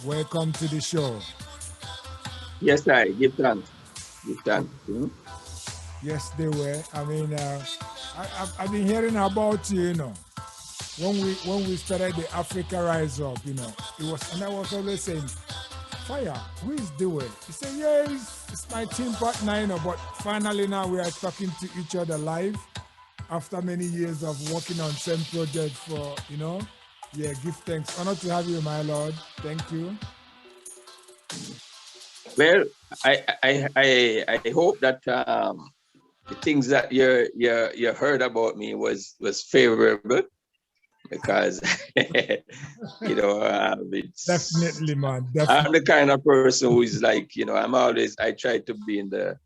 welcome to the show. Yes, I give thanks. Give thanks. Yes, they were. I mean, I've been hearing about you, when we started the Africa Rise Up, it was, and I was always saying, Fire, who is Dewey? He said, yeah, it's my team partner, but finally now we are talking to each other live after many years of working on same project for, yeah, give thanks. Honor to have you, my lord. Thank you. Well, I hope that the things that you heard about me was favorable, because it's Definitely, man. Definitely. I'm the kind of person who is like, I try to be in the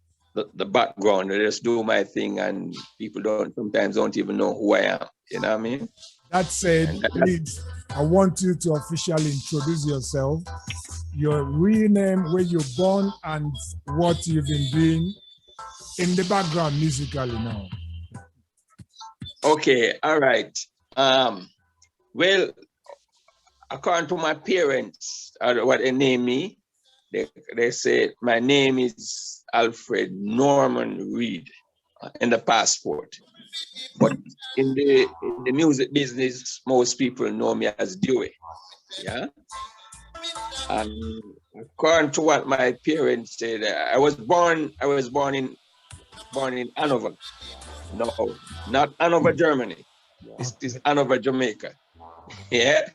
background. I just do my thing, and people sometimes don't even know who I am. You know what I mean? That said, please, I want you to officially introduce yourself, your real name, where you're born, and what you've been doing in the background musically now. Okay, all right. Well, according to my parents, what they name me, they say my name is Alfred Norman Reid in the passport. But in the music business, most people know me as Dewey. Yeah. And according to what my parents said, I was born in Hanover. No, not Hanover, Germany. This is Hanover, Jamaica. Yeah.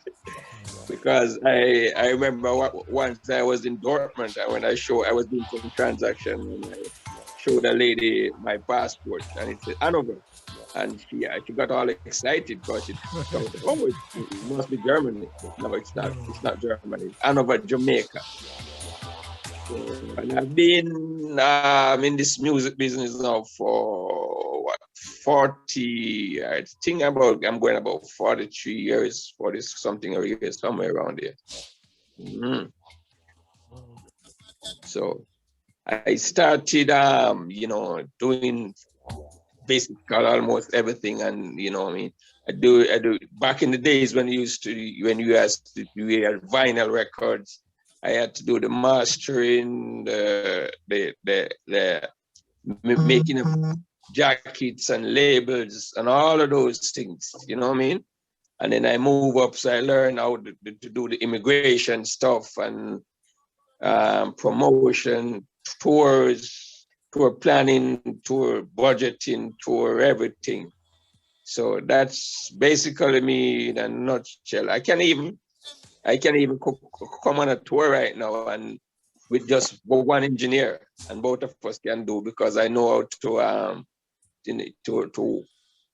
Because I remember once I was in Dortmund, when I was doing some transaction, and I showed a lady my passport, and it said Hanover. And she got all excited because she thought, oh, it must be Germany. No, it's not. It's not Germany. It's Hanover, Jamaica. So, and I've been in this music business now for 40. I think I'm going about 43 years, 40 something years, somewhere around there. Mm-hmm. So I started, doing basically almost everything, and I do. Back in the days when you had vinyl records, I had to do the mastering, the making of jackets and labels and all of those things. You know what I mean? And then I move up, so I learn how to do the immigration stuff and promotion, tours, tour planning, tour budgeting, tour everything. So that's basically me in a nutshell. I can even come on a tour right now, and with just one engineer, and both of us can do, because I know how to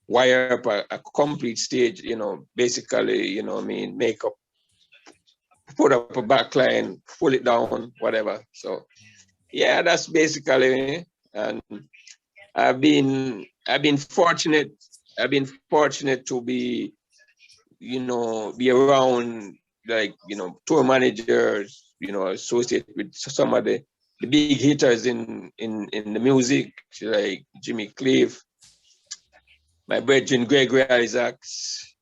wire up a complete stage. Basically, make up, put up a backline, pull it down, whatever. So yeah, that's basically. And I've been fortunate. I've been fortunate to be around, like, tour managers, associated with some of the big hitters in the music, like Jimmy Cliff, my brethren Gregory Isaacs,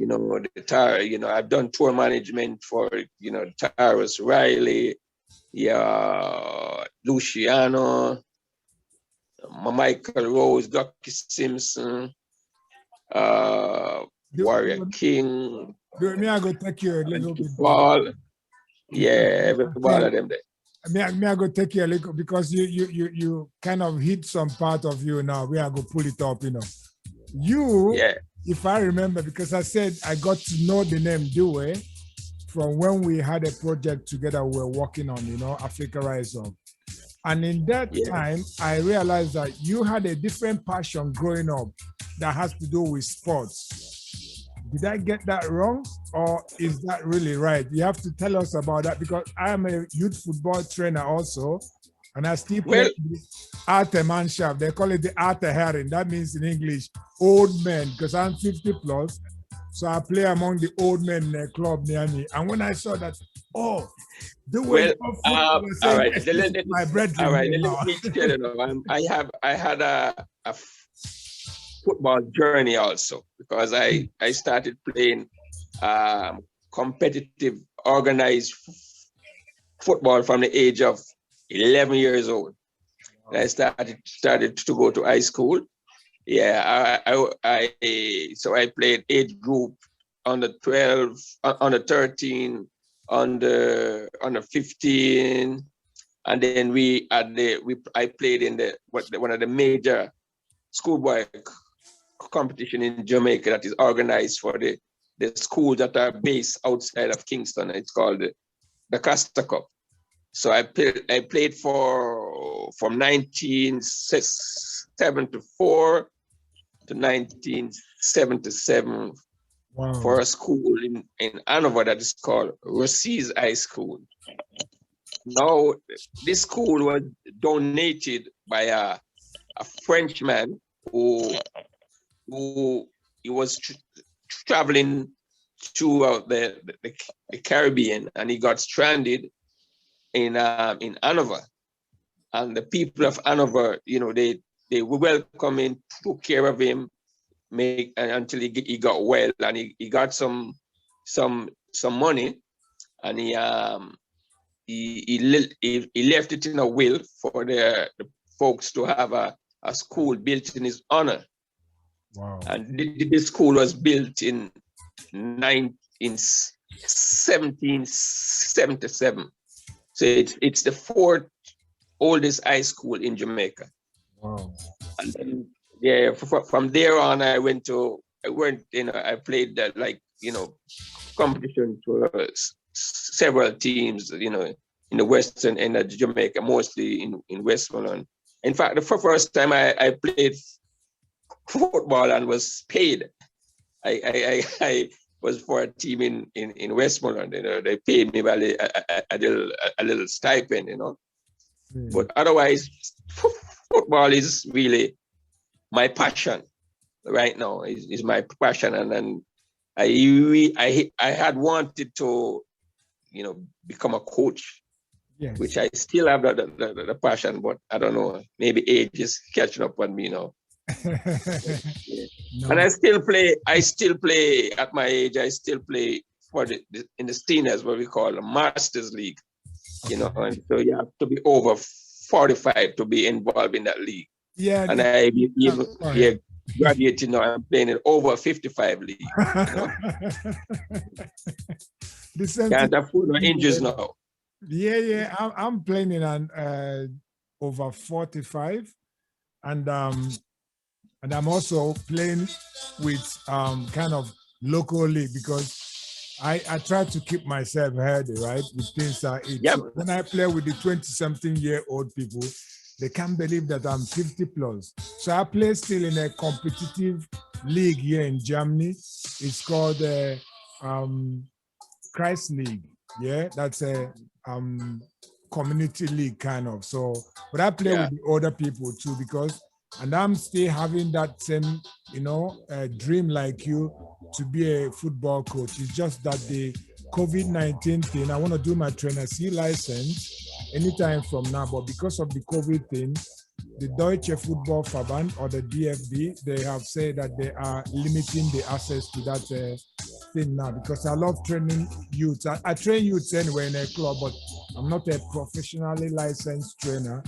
I've done tour management for, Tyrus Riley, Luciano, Michael Rose, Ducky Simpson, Warrior King. Me, I go take you a little bit. Paul. Yeah, all of them there. Me, I go take you a little, because you kind of hit some part of you now. We are go pull it up, If I remember, because I said I got to know the name Dewey from when we had a project together we were working on, Africa Rise Up. And in that time, I realized that you had a different passion growing up that has to do with sports. Did I get that wrong, or is that really right? You have to tell us about that, because I am a youth football trainer also, and I still play Arte Mannschaft. They call it the Arte Herren. That means in English, old men, because I'm 50 plus. So I play among the old men in the club near me. And when I saw that, the way all right, my brethren. All right, let me tell you now. I had a football journey also, because I started playing competitive organized football from the age of 11 years old. And I started to go to high school. Yeah, so I played age group under 12, under 13, under 15, and then I played in one of the major schoolboy competition in Jamaica that is organized for the schools that are based outside of Kingston. It's called the Costa Cup. So I played from 1974 to 1977 for a school in Hanover that is called Rossi's High School. Now, this school was donated by a Frenchman who he was traveling throughout the Caribbean, and he got stranded in Hanover. And the people of Hanover, you know, they welcomed him, took care of him, until he got well, and he got some money, and he left it in a will for the folks to have a school built in his honor. Wow. And this school was built in 1777. So it's the fourth oldest high school in Jamaica. Wow. And then, yeah, from there on, I played that, like, you know, competition for several teams, you know, in the western end of Jamaica, mostly in Westmoreland. In fact, the first time I played football and was paid, I was for a team in Westmoreland. You know, they paid me a little stipend, you know. But otherwise, football is really my passion right now. Is my passion, and then I had wanted to, you know, become a coach. Yes. Which I still have the passion, but I don't know, maybe age is catching up on me now. No. And I still play at my age. I still play for in the Steelers, what we call the Masters League. You know, and so you have to be over 45 to be involved in that league. Yeah. And I even graduated now. I'm playing in over 55 league. You know? Can't afford no injuries now. Yeah. I'm playing in an over 45, and I'm also playing with kind of local league, because I try to keep myself healthy, right, with things I eat. Yep. So when I play with the 20-something-year-old people, they can't believe that I'm 50 plus. So I play still in a competitive league here in Germany. It's called the Christ League. Yeah, that's a community league kind of. So, but I play with the older people too, because, and I'm still having that same, you know, dream like you to be a football coach. It's just that the COVID-19 thing, I want to do my trainer C license anytime from now, but because of the COVID thing, the Deutsche Football Verband, or the DFB, they have said that they are limiting the access to that thing now, because I love training youths. I train youths anyway in a club, but I'm not a professionally licensed trainer.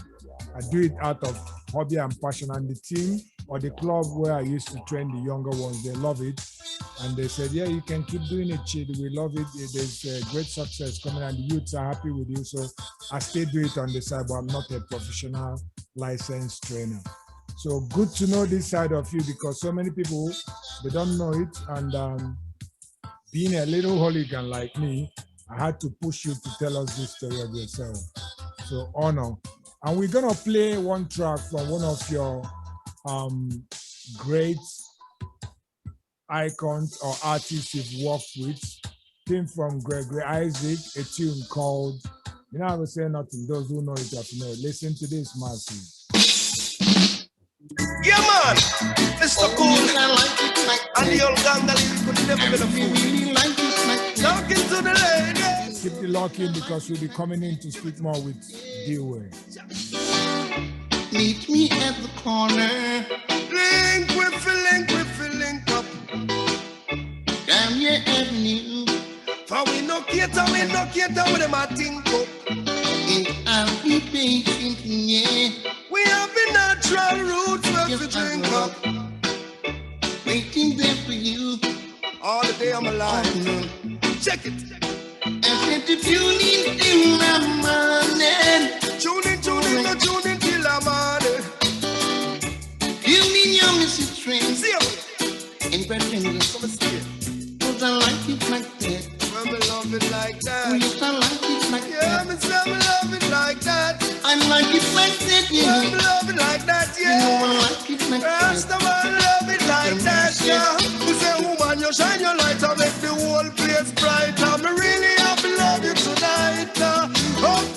I do it out of hobby and passion, and the team or the club where I used to train the younger ones, they love it. And they said, yeah, you can keep doing it, Chidi. We love it. There's great success coming, and the youths are happy with you. So I still do it on the side, but I'm not a professional licensed trainer. So good to know this side of you, because so many people, they don't know it. And being a little hooligan like me, I had to push you to tell us this story of yourself. So honor. And we're going to play one track from one of your great icons or artists you've worked with, came from Gregory Isaac, a tune called, you know, I will say nothing. Those who know it have to know. Listen to this, massive. Yeah, man. Mr. Cool. And the old gang that could never be the fool. Talking to the lady. Keep the lock in, because we'll be coming in to speak more with Dewey. Meet me at the corner. Link with link up. Down your avenue. For we no cater with them a think up. And I'll be patient, yeah. We have the natural roots where we drink up. Waiting there for you. All the day I'm alive. Check it. I said to tune in till the morning. Tune in till the morning. Tune in your Mrs. Train. See you. And pretend Come see it. cause I like it like that. When we love it like Oh, that. yes, I like it like Yeah, that. me say me love it like that. I like it like that, Yeah, me yeah. love it like that, You know yeah. I like it like Rasta that. man love it like that, yeah. We say, woman, you shine your light and make the whole place bright. And me really have to love you tonight. Up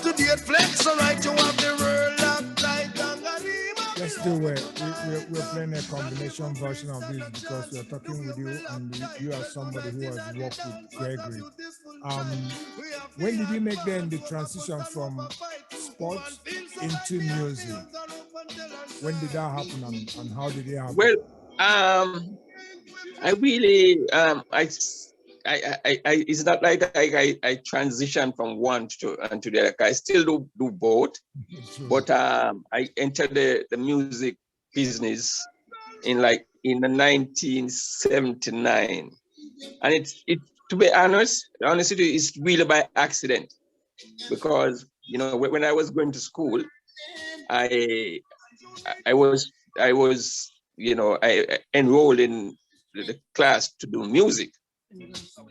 to date flex, alright, you have the world up tight. Let's do it. We're playing a combination version of this because we're talking with you and you are somebody who has worked with Gregory. When did you make then the transition from sports into music? When did that happen and how did it happen? Well, I really, it's not like I transitioned from one to the other. I still do both, but I entered the music business in the 1979, and it to be honest, honestly, it's really by accident, because when I was going to school, I was I enrolled in the class to do music.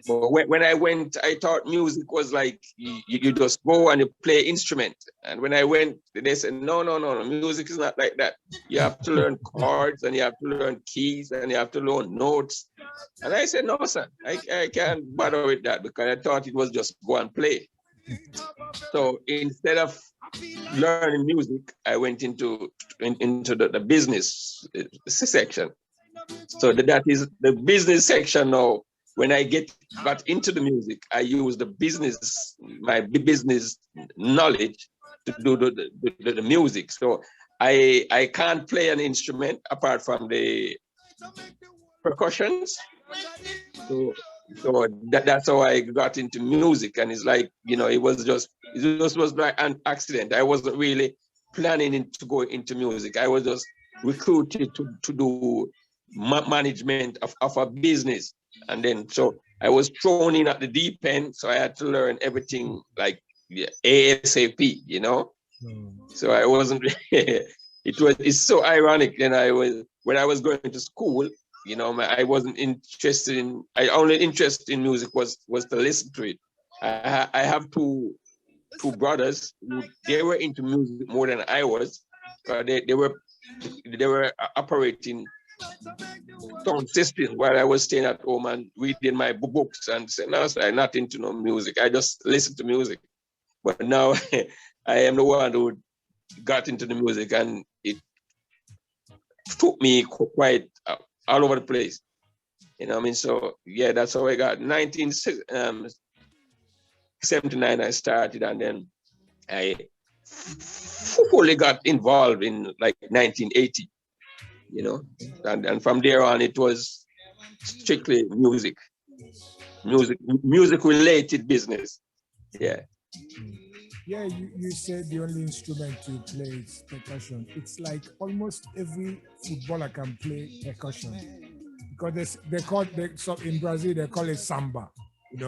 But when I went, I thought music was like you just go and you play instrument. And when I went, they said, no, music is not like that. You have to learn chords and you have to learn keys and you have to learn notes. And I said, no, sir, I can't bother with that, because I thought it was just go and play. So instead of learning music, I went into the business section. So that is the business section now. When I got into the music, I use my business knowledge to do the music. So I can't play an instrument apart from the percussions. So that's how I got into music. And it's like, it was like an accident. I wasn't really planning to go into music. I was just recruited to do management of a business. And then, so I was thrown in at the deep end. So I had to learn everything like ASAP, So I wasn't, it's so ironic. Then when I was going to school, I wasn't interested I only interest in music was to listen to it. I have two brothers who, they were into music more than I was. They were operating sound systems while I was staying at home and reading my books and saying, no, I'm not into no music. I just listen to music. But now I am the one who got into the music, and it took me quite all over the place. So yeah, that's how I got. 1979 I started, and then I fully got involved in like 1980. And from there on, it was strictly music related business. Yeah. Yeah, you said the only instrument you play is percussion. It's like almost every footballer can play percussion, because in Brazil they call it samba,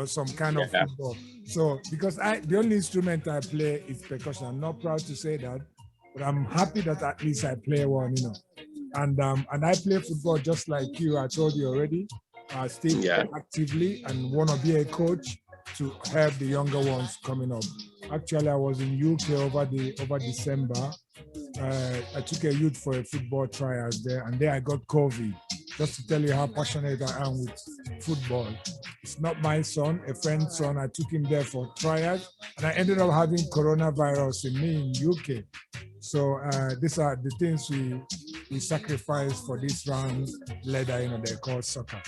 some kind of football. So because the only instrument I play is percussion. I'm not proud to say that, but I'm happy that at least I play one, And I play football just like you. I told you already. I still play actively and want to be a coach to help the younger ones coming up. Actually, I was in UK over December. I took a youth for a football trials there, and there I got COVID. Just to tell you how passionate I am with football. It's not my son, a friend's son. I took him there for trials, and I ended up having coronavirus in UK. So these are the things we sacrifice for this round leather, they call soccer.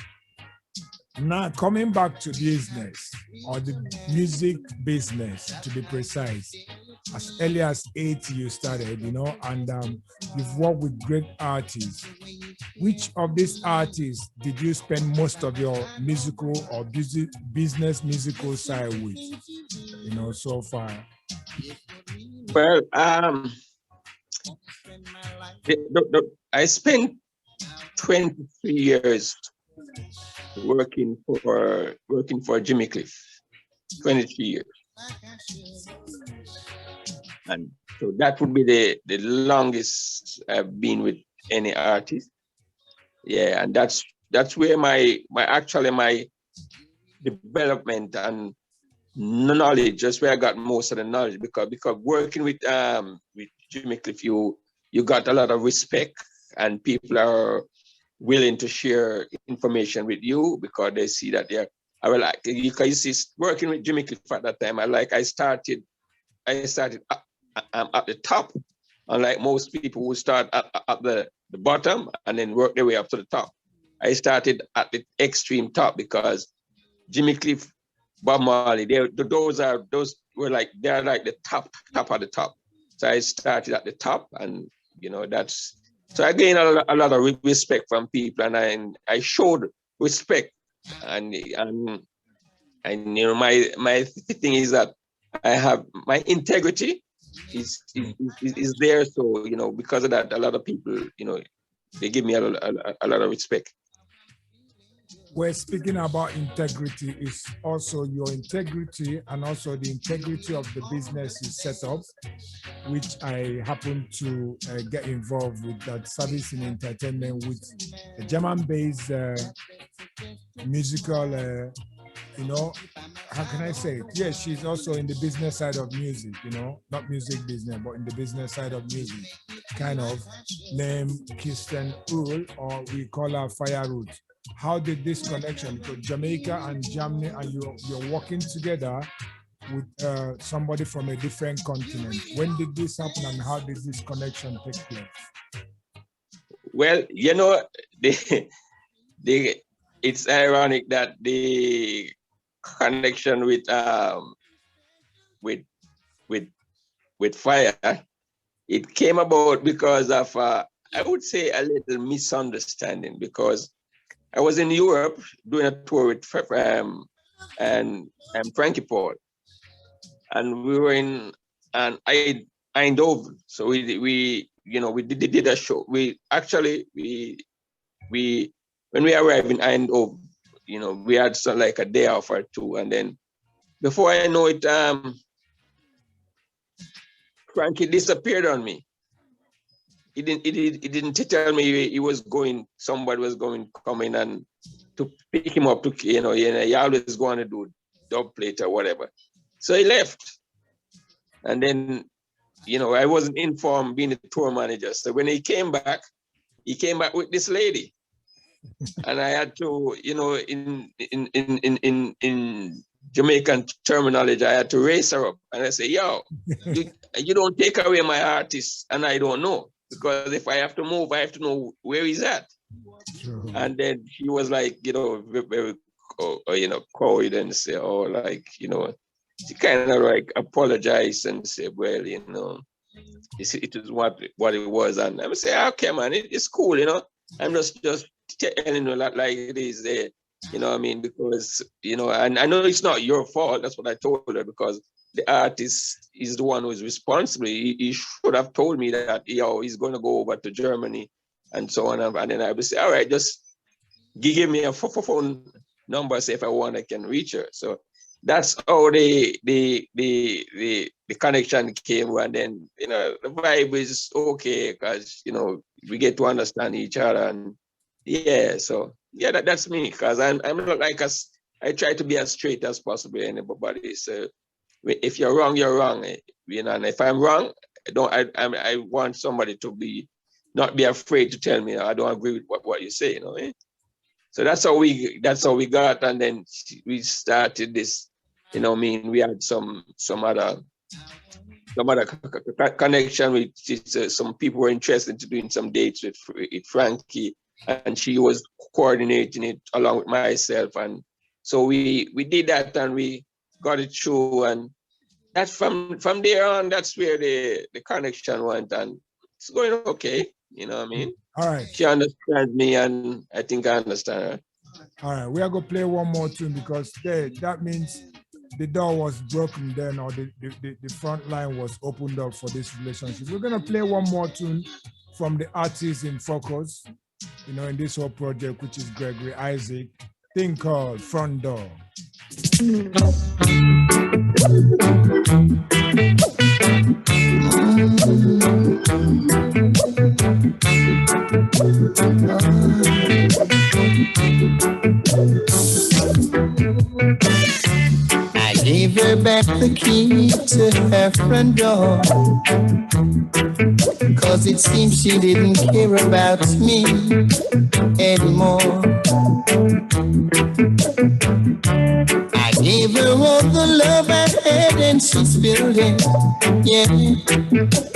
Now, coming back to business, or the music business, to be precise, as early as 80 you started, and you've worked with great artists. which of these artists did you spend most of your musical or business musical side with, you know, so far? Well, I spent 23 years working for Jimmy Cliff. 23 years. And so that would be the longest I've been with any artist. Yeah, and that's where my development and knowledge, just where I got most of the knowledge, because working with Jimmy Cliff, you got a lot of respect, and people are willing to share information with you because they see that they're. I will like you see working with Jimmy Cliff at that time. I started at the top, unlike most people who start at the bottom and then work their way up to the top. I started at the extreme top because Jimmy Cliff, Bob Marley, those were like they're like the top of the top. So I started at the top, and you know so I gained a lot of respect from people, and I showed respect, and you know my thing is that I have my integrity is there, so you know because of that a lot of people, you know, they give me a lot of respect. We're speaking about integrity, is also your integrity and also the integrity of the business you set up, which I happen to get involved with, that service in entertainment with a German-based musical, you know, how can I say it? Yes, she's also in the business side of music, you know, not music business, but in the business side of music, kind of, named Kirsten Uhl, or we call her Fire Root. How did this connection, because Jamaica and Germany, and you're working together with somebody from a different continent. When did this happen, and how did this connection take place? Well, you know, it's ironic that the connection with Fire, it came about because of I would say a little misunderstanding, because I was in Europe doing a tour with and Frankie Paul, and we were in Eindhoven. So we you know we did a show. We actually we when we arrived in Eindhoven, you know, we had some, like a day off or two, and then before I know it, Frankie disappeared on me. He didn't tell me he was going. Somebody was coming and to pick him up. You know, he always going to do dub plate or whatever. So he left, and then you know I wasn't informed, being a tour manager. So when he came back with this lady, and I had to, you know, in Jamaican terminology, I had to raise her up, and I say, "Yo, you don't take away my artist, and I don't know." Because if I have to move, I have to know where he's at. Sure. And then he was like, you know, very, you know, cold, and say, oh, like, you know, she kind of like apologized and said, well, you know, it is what it was. And I would say, okay, man, it's cool, you know. I'm just telling you like it is there, you know what I mean? Because, you know, and I know it's not your fault. That's what I told her, because the artist is the one who is responsible. He should have told me that, yo, he's going to go over to Germany and so on. And then I would say, all right, just give me a phone number, say if I want, I can reach her. So that's how the connection came. And then, you know, the vibe is okay because, you know, we get to understand each other. And yeah, so yeah, that's me, because I'm not like us. I try to be as straight as possible with anybody. So if you're wrong, you're wrong. You know, and if I'm wrong, I want somebody to not be afraid to tell me I don't agree with what you say. You know, eh? So that's how we got, and then we started this. You know, I mean, we had some other connection with some people were interested in doing some dates with Frankie, and she was coordinating it along with myself, and so we did that, and we got it through, and that's from there on. That's where the connection went, and it's going okay. You know what I mean? All right. She understands me, and I think I understand her. All right. We are going to play one more tune because that means the door was broken then, or the front line was opened up for this relationship. We're going to play one more tune from the artist in focus, you know, in this whole project, which is Gregory Isaac, thing called Front Door. I gave her back the key to her front door, 'cause it seems she didn't care about me anymore. I gave her all the love I had and she spilled it, yeah.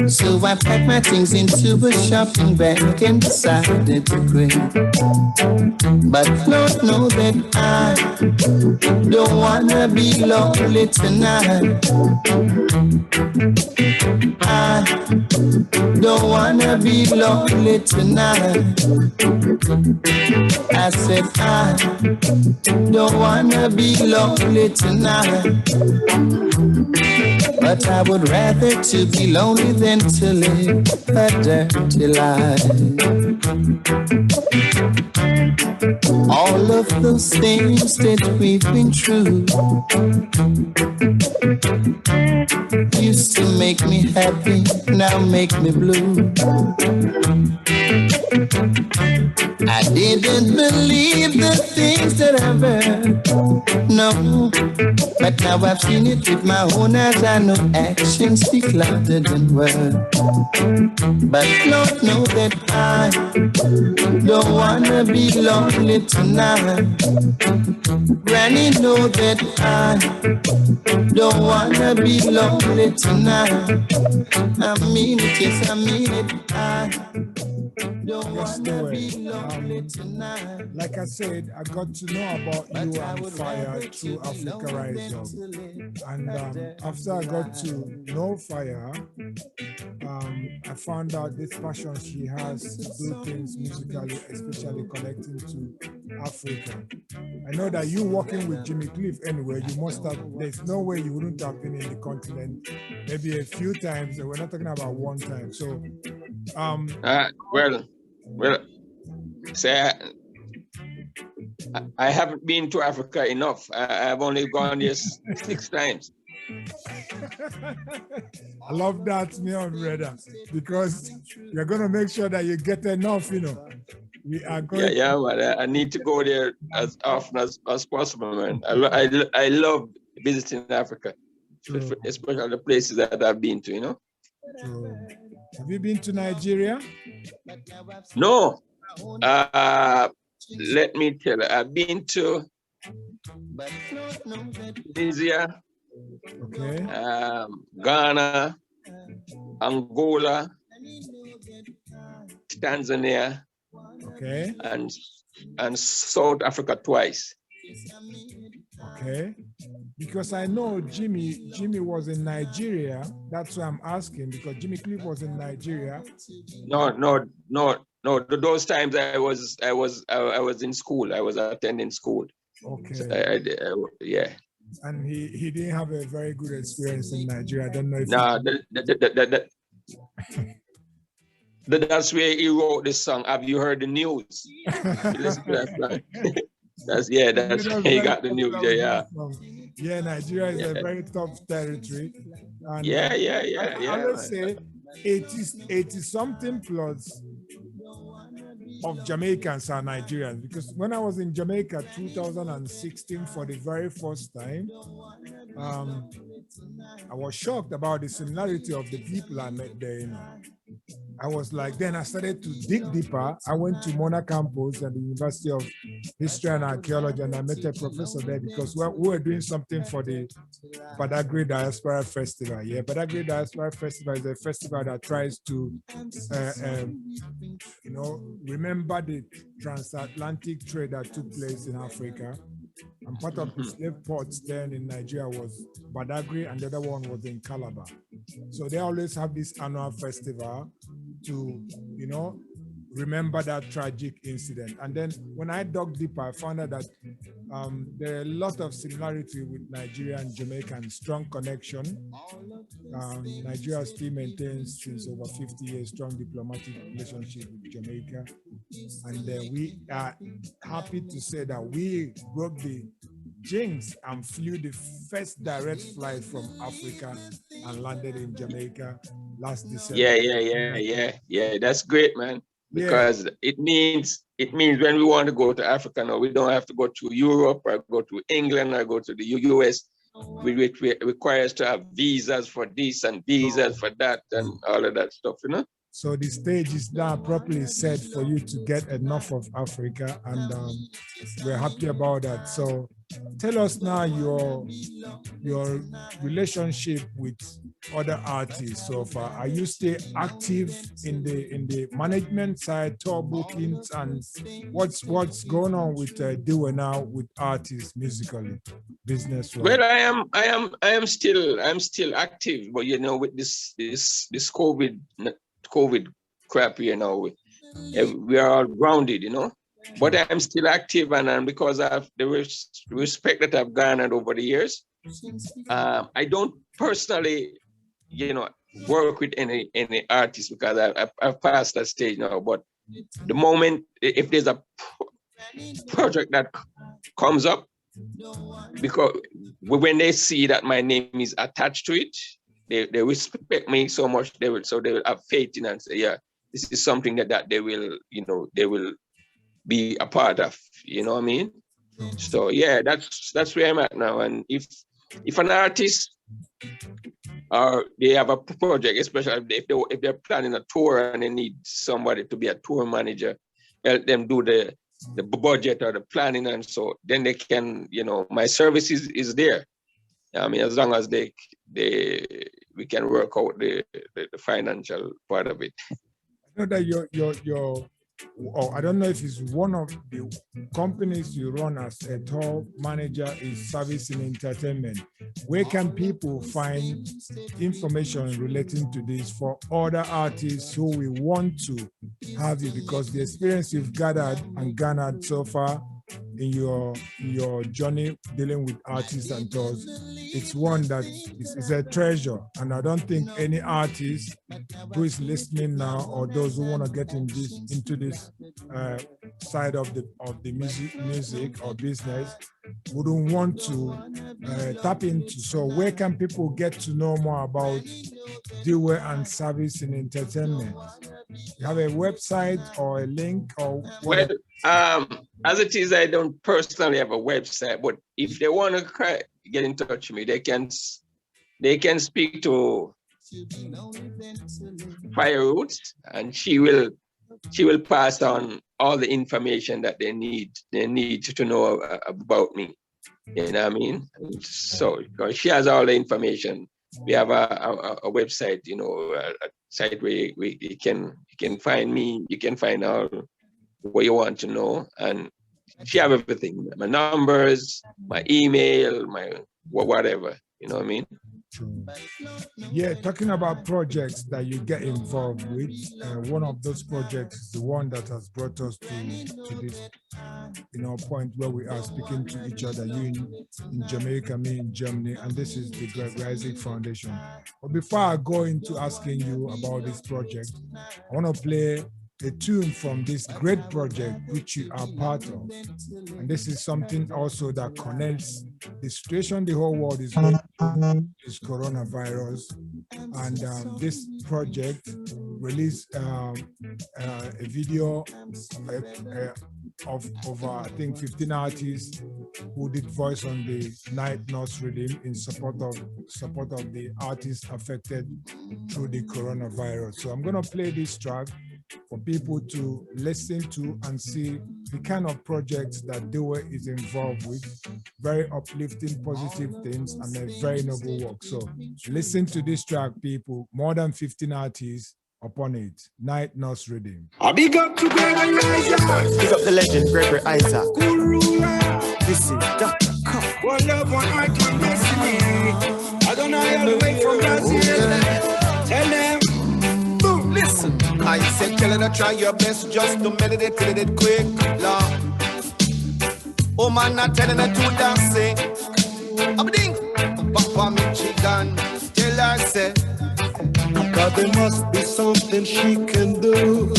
So I packed my things into a shopping bag and decided to quit. But Lord knows that I don't wanna be lonely tonight. I don't wanna be lonely tonight. I said I don't wanna be lonely tonight. But I would rather to be lonely than to live a dirty life. All of those things that we've been through used to make me happy, now make me blue. I didn't believe the things that I've heard, no. But now I've seen it with my own eyes. I know actions speak louder than words. But Lord knows that I don't wanna be lonely tonight. Granny know that I don't wanna be lonely tonight. I mean it, yes, I mean it. I don't wanna be lonely tonight. Like I said, I got to know about you and Fire through Africa Rise Up. And after I got to know Fire, I found out this passion she has to do things musically, especially connecting to Africa. I know that you working with Jimmy Cliff anyway, you must have, there's no way you wouldn't have been in the continent maybe a few times, and we're not talking about one time. So, well, say I haven't been to Africa enough. I've only gone there 6 times. I love that, me and brother, because you're gonna make sure that you get enough, you know. We are going. Yeah, man. I need to go there as often as possible, man. I love visiting Africa, especially the places that I've been to, you know. True. Have you been to Nigeria? No. Let me tell you, I've been to Tunisia, okay, Ghana, Angola, Tanzania, okay, and South Africa twice. Okay, because I know Jimmy was in Nigeria. That's why I'm asking, because Jimmy Cliff was in Nigeria. No. Those times I was in school. I was attending school. Okay. So yeah. And he didn't have a very good experience in Nigeria. I don't know if. No, that's where he wrote this song. Have you heard the news? Listen to that song. That's where he got the news. Yeah, Nigeria is a very tough territory. And, yeah. I would say 80 something plus of Jamaicans are Nigerians, because when I was in Jamaica 2016 for the very first time, I was shocked about the similarity of the people I met there. You know, I was like, then I started to dig deeper. I went to Mona campus at the University of History and Archaeology, and I met a professor there because we were doing something for the Badagry Diaspora Festival. Yeah, Badagry Diaspora Festival is a festival that tries to, remember the transatlantic trade that took place in Africa. And part of the slave ports then in Nigeria was Badagry, and the other one was in Calabar. So they always have this annual festival to, remember that tragic incident. And then when I dug deeper, I found out that there are a lot of similarity with Nigeria and Jamaica and strong connection. Nigeria still maintains since over 50 years strong diplomatic relationship with Jamaica. And we are happy to say that we broke the jinx and flew the first direct flight from Africa and landed in Jamaica last December. Yeah. That's great, man. Because it means when we want to go to Africa now, we don't have to go to Europe or go to England or go to the US, which requires to have visas for this and visas for that and all of that stuff, you know? So the stage is now properly set for you to get enough of Africa, and we're happy about that. So tell us now your relationship with other artists so far. Are you still active in the management side, tour bookings, and what's going on with Dewey now with artists musically, business? Well, I am still active, but you know, with this COVID crap, you know, we are all grounded, you know. But I'm still active, and because of the respect that I've garnered over the years, I don't personally, you know, work with any artist because I've passed that stage now. But the moment, if there's a project that comes up, because when they see that my name is attached to it, they respect me so much. They will have faith in and say, yeah, this is something that they will, you know, they will be a part of. You know what I mean? So yeah, that's where I'm at now. And if an artist or they have a project, especially if they're planning a tour and they need somebody to be a tour manager, help them do the budget or the planning, and so then they can, you know, my service is there. I mean, as long as we can work out the financial part of it. I know that I don't know if it's one of the companies you run as a tour manager is Service in Entertainment. Where can people find information relating to this for other artists who we want to have you? Because the experience you've gathered and garnered so far in your journey dealing with artists and tours, it's one that is a treasure. And I don't think any artist who is listening now or those who want to get into this side of the music or business wouldn't want to tap into. So where can people get to know more about Dewey and Service in Entertainment? You have a website or a link or what? Well, as it is, I don't personally have a website, but if they want to get in touch with me, they can speak to Fire Roots, and she will pass on all the information that they need to know about me. You know what I mean? So because she has all the information. We have a website, you know, a site where you can find me, you can find all what you want to know, and she have everything, my numbers, my email, my whatever, you know what I mean? True. Yeah, talking about projects that you get involved with, one of those projects is the one that has brought us to this, you know, point where we are speaking to each other, you in Jamaica, me in Germany, and this is the Greg Isaac Foundation. But before I go into asking you about this project, I want to play a tune from this great project which you are part of. And this is something also that connects the situation the whole world is going through, this coronavirus. And this project released a video of I think 15 artists who did voice on the night nurse reading in support of the artists affected through the coronavirus. So I'm going to play this track for people to listen to and see the kind of projects that Dewey is involved with. Very uplifting, positive things, and a very noble work. So listen to this track, people. More than 15 artists upon it. Night Nurse Reading. Big up to Gregory Isaac. Big up the legend, Gregory Isaac. This is Dr. Cuff. One love, one heart, one destiny. I don't know all the way from Brazil. Tell them. Listen, I said tell you to try your best just to meditate till it quick, Lord. Oh man, not telling her to dance it. Abding, Papa Michigan, tell her say, God, there must be something she can do.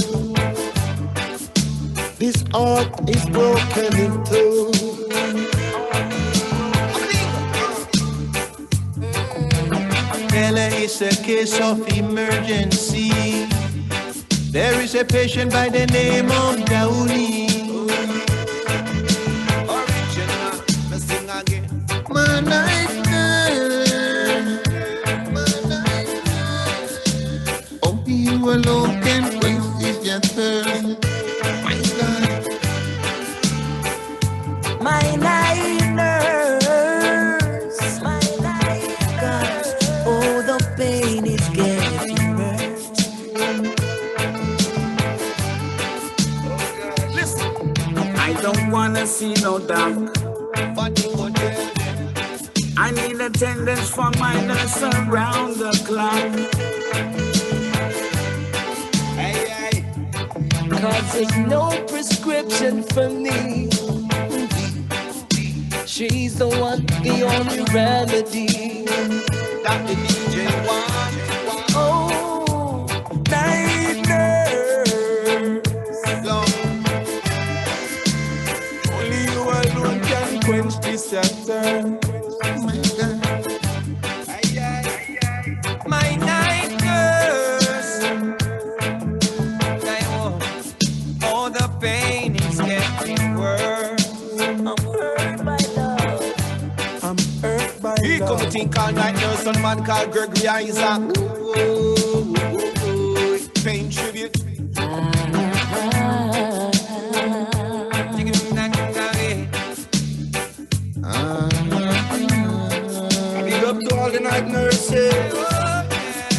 This heart is broken in two. Ella, it's a case of emergency. There is a patient by the name of Dewey. Original, let's sing again. My night girl, only you alone can quench your thirst. My night nurse, my night nurse. Oh, the pain is getting worse. Listen, I don't wanna see no dark. I need attendance for my nurse around the clock. hey, hey. Cause there's no prescription for me. She's the one, the only remedy. That the DJ want. Oh, night nurse. Lord, Only you alone can quench this thirst. hey, hey. My night nurse. Oh, the pain is getting worse. I'm hurt by love. I'm hurt by He come love. to think all night nurse, some man called Gregory Isaac. Pain tribute. Big up to all the night nurses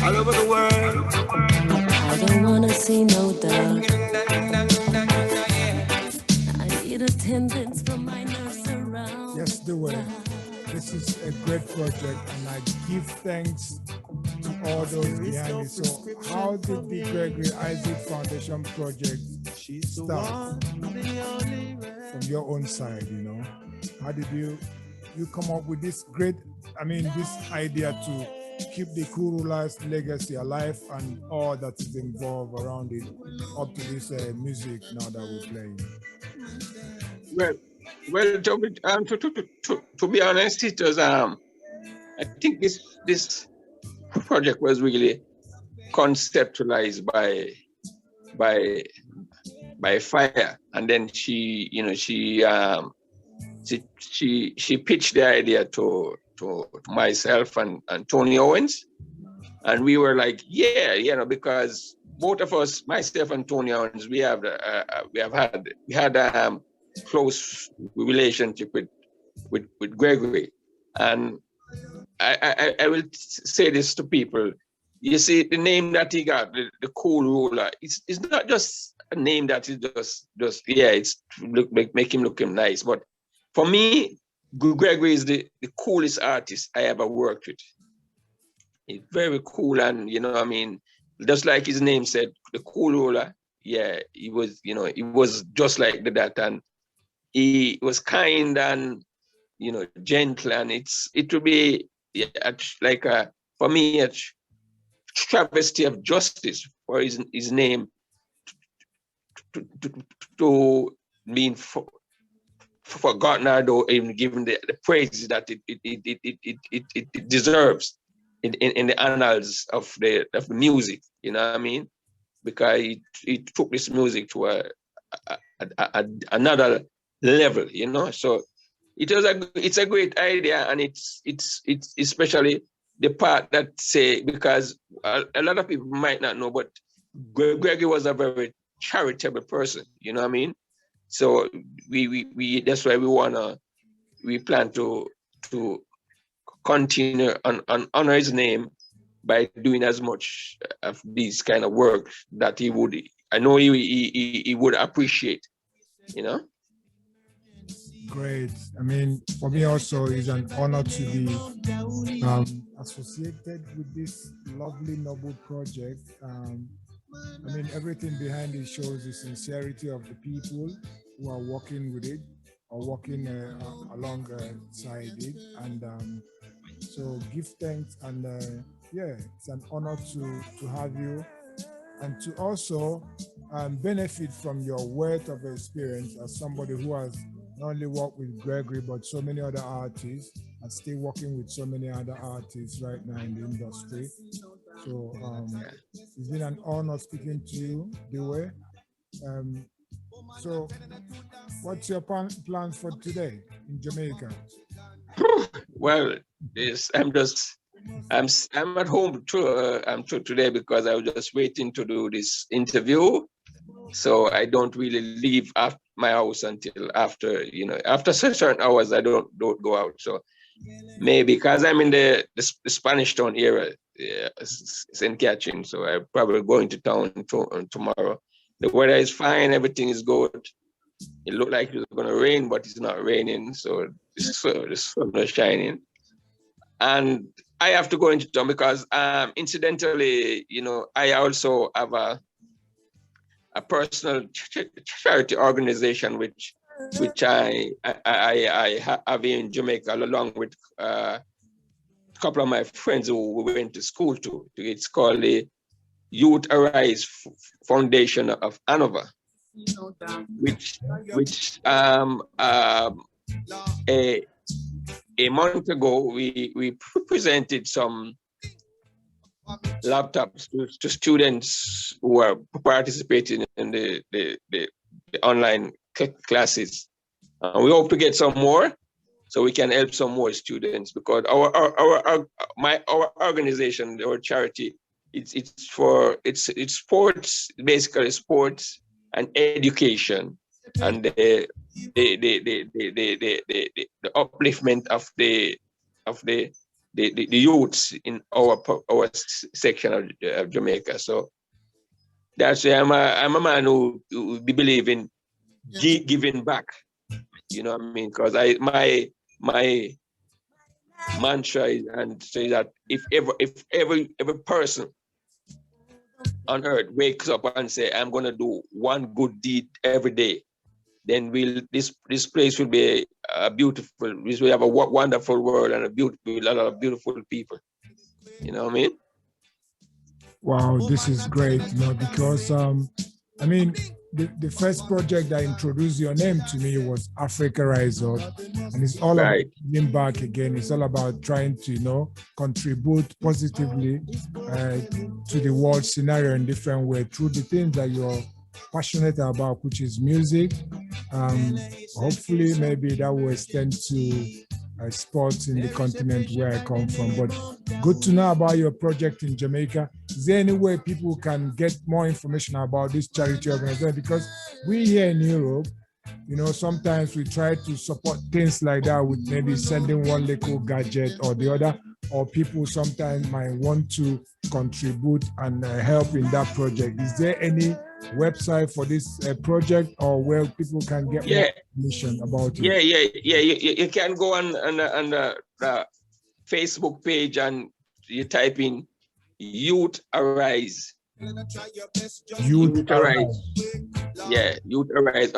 all over the world. I don't wanna see no dog. I need attendance from my nurse around. Yes, Dewey. This is a great project, and I give thanks to all those behind it. So, how did the Gregory Isaac Foundation project start from your own side? You know, how did you come up with this great? This idea to keep the Kurula's legacy alive and all that is involved around it up to this music now that we're playing. Well, to be honest, it was I think this project was really conceptualized by Fire, and then she pitched the idea to myself and Tony Owens, and we were like, yeah, because both of us, myself and Tony Owens, we had close relationship with Gregory, and I will say this to people. You see, the name that he got, the Cool Ruler, it's not just a name that is it's make him look nice, but for me, Gregory is the coolest artist I ever worked with. He's very cool, and just like his name said, the Cool Ruler. Yeah, he was just like that, and he was kind and gentle, and it would be for me a travesty of justice for his name to being forgotten, or even given the praise that it deserves in the annals of the music. You know what I mean? Because it took this music to another level. So it's a great idea, and it's especially the part that say, because a lot of people might not know, but Gregory was a very charitable person. You know what I mean? So we that's why we plan to continue and honor his name by doing as much of these kind of work that he would appreciate. Great. For me also, it's an honor to be associated with this lovely noble project. I mean, everything behind it shows the sincerity of the people who are working with it or working alongside it. And so give thanks. And yeah, it's an honor to have you and to also benefit from your wealth of experience as somebody who has not only worked with Gregory, but so many other artists and still working with so many other artists right now in the industry. So it's been an honor speaking to you, Dewey. So what's your plans for today in Jamaica? Well, I'm at home today because I was just waiting to do this interview. So I don't really leave my house until after, after certain hours, I don't go out. So maybe because I'm in the Spanish Town area, St. Catherine, so I'm probably going to town tomorrow. The weather is fine, everything is good. It looked like it was going to rain, but it's not raining, so the sun is shining. And I have to go into town because, incidentally, I also have a personal charity organization which I have in Jamaica, along with a couple of my friends who we went to school to. It's called the Youth Arise Foundation of Hanover, which a month ago we presented some laptops to students who are participating in the online classes. We hope to get some more, so we can help some more students, because our organization, our charity, it's sports, basically sports and education, and the upliftment of the youths in our section of Jamaica. So that's why I'm a man who believe in giving back. You know what I mean? Because my mantra is and say that if every person on earth wakes up and say, I'm gonna do one good deed every day, then this place will be a beautiful. We will have a wonderful world and a lot of beautiful people. You know what I mean? Wow, this is great. Because I mean, the first project that introduced your name to me was Africa Rise Up, and it's all about giving back again. It's all about trying to contribute positively to the world scenario in different ways through the things that you're passionate about, which is music. Hopefully, maybe that will extend to sports in the continent where I come from. But good to know about your project in Jamaica. Is there any way people can get more information about this charity organization? Because we here in Europe, sometimes we try to support things like that with maybe sending one little gadget or the other, or people sometimes might want to contribute and help in that project. Is there any website for this project, or where people can get more information about it? You can go on the Facebook page and you type in Youth Arise. Youth Arise. Yeah, Youth Arise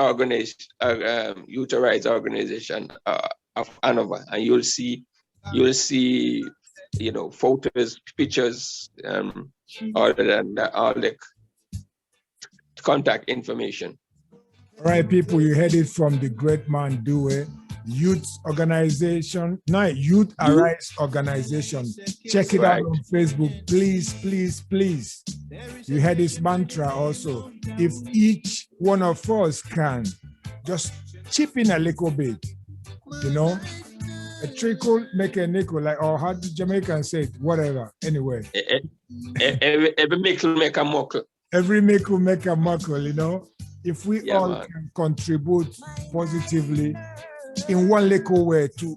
organization of Hanover, and you'll see photos, pictures, all the contact information. All right, people, you heard it from the great man Dewey. Youth organization, Youth Arise organization. Check it out on Facebook, please, please, please. You heard his mantra also. If each one of us can just chip in a little bit, a trickle make a nickel, or how the Jamaicans say it, whatever. Anyway, every nickel make a muckle. Every nickel make a muckle. If we all can contribute positively in one little way to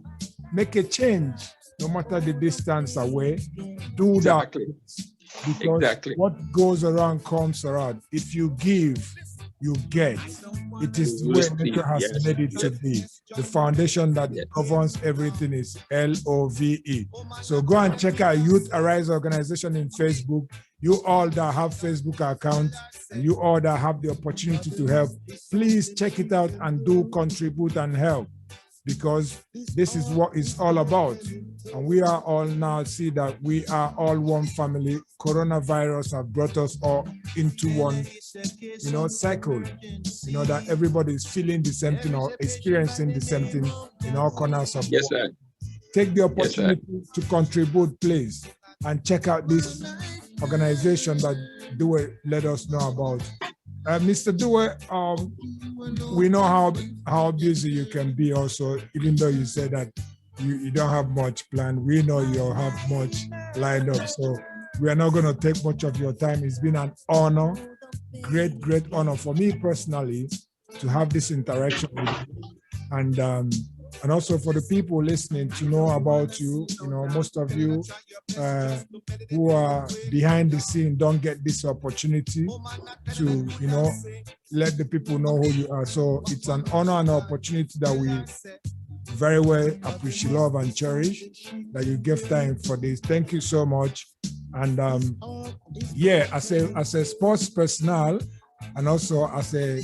make a change, no matter the distance away, do that. Because what goes around comes around. If you give, you get. It is the way nature has made it to be. The foundation that governs everything is LOVE. So go and check out Youth Arise Organization in Facebook. You all that have Facebook accounts, and you all that have the opportunity to help, please check it out and do contribute and help, because this is what it's all about. And we are all now see that we are all one family. Coronavirus have brought us all into one, cycle, that everybody is feeling the same thing or experiencing the same thing in all corners of the world. Sir. Take the opportunity to contribute, please, and check out this organization that Dewey let us know about. Mr. Dewey, we know how busy you can be also, even though you said that you don't have much planned. We know you have much lined up, so we are not going to take much of your time. It's been an honor, great honor for me personally to have this interaction with you. And also for the people listening to know about you. Most of you who are behind the scene don't get this opportunity to, let the people know who you are. So it's an honor and opportunity that we very well appreciate, love, and cherish that you give time for this. Thank you so much. And as a sports personnel and also as a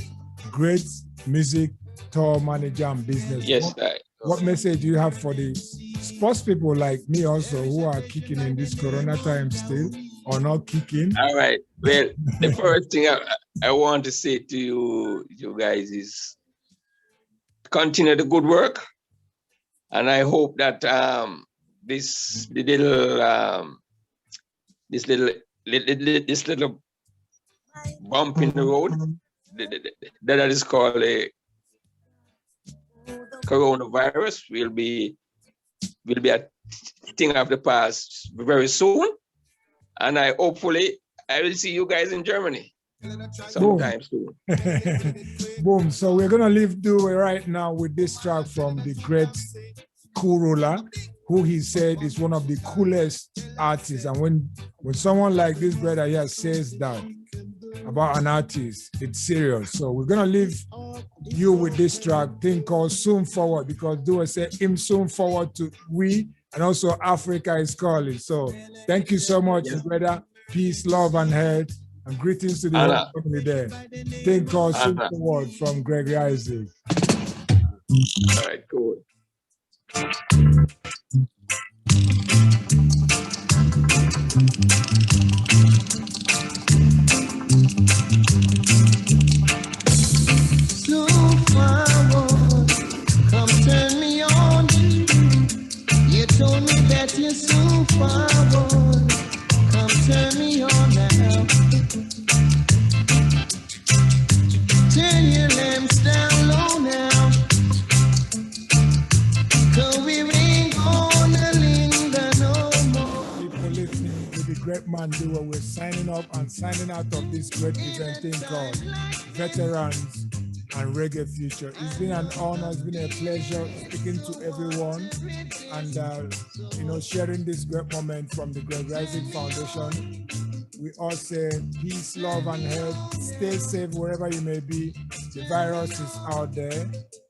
great music tour manager and business. Yes, what message do you have for the sports people like me also who are kicking in this Corona time still or not kicking? All right. Well, the first thing I want to say to you guys is continue the good work. And I hope that this little bump in the road that is called a coronavirus will be a thing of the past very soon. And I hopefully will see you guys in Germany sometime soon. Boom. So we're gonna leave Dewey right now with this track from the great Kurula, who he said is one of the coolest artists. And when someone like this brother here says that about an artist, it's serious. So we're gonna leave you with this track thing called Soon Forward, because Dewey said him soon forward to we, and also Africa is calling. So thank you so much, brother. Peace, love, and health, and greetings to the whole family there. Thing called Soon Forward from Gregory Isaac. All right, cool. So forward, come turn me on. You told me that you're so forward, come turn me on now. Turn your lamps down low now. So we ain't gonna linger no more. People listening to the great man Dewey, we're signing up and signing out of this great event thing called Veterans and Reggae Future. It's been an honor, it's been a pleasure speaking to everyone and sharing this great moment from the Great Rising Foundation. We all say peace, love, and health. Stay safe wherever you may be. The virus is out there.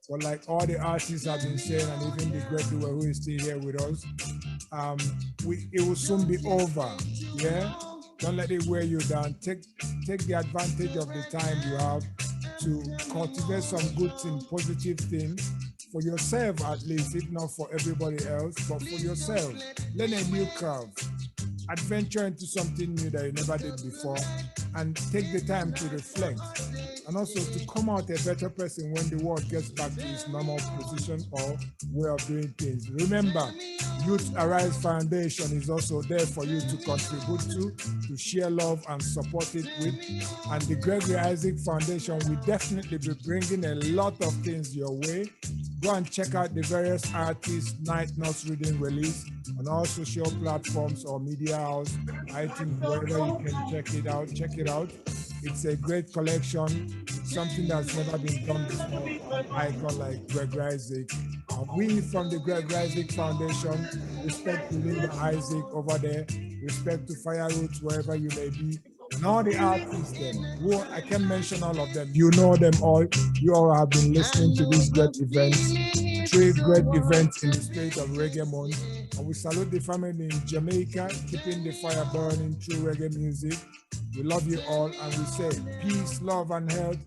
But like all the artists have been saying, and even the great Dewey who is still here with us, it will soon be over. Yeah? Don't let it wear you down. Take the advantage of the time you have to cultivate some good things, positive things for yourself at least, if not for everybody else, but for yourself. Learn a new craft. Adventure into something new that you never did before, and take the time to reflect, and also to come out a better person when the world gets back to its normal position or way of doing things. Remember, Youth Arise Foundation is also there for you to contribute to share love and support it with. And the Gregory Isaac Foundation will definitely be bringing a lot of things your way. Go and check out the various artists' night notes reading release on all social platforms or media house, iTunes, wherever you can check it out. Check it out. It's a great collection. It's something that's never been done before. An icon like Greg Isaac. We from the Greg Isaac Foundation respect to Linda Isaac over there. Respect to Fire Roots wherever you may be. and all the artists them, who I can mention all of them. You know them all. You all have been listening to these great events, 3 great events in the spirit of Reggae Month. And we salute the family in Jamaica, keeping the fire burning through reggae music. We love you all, and we say peace, love, and health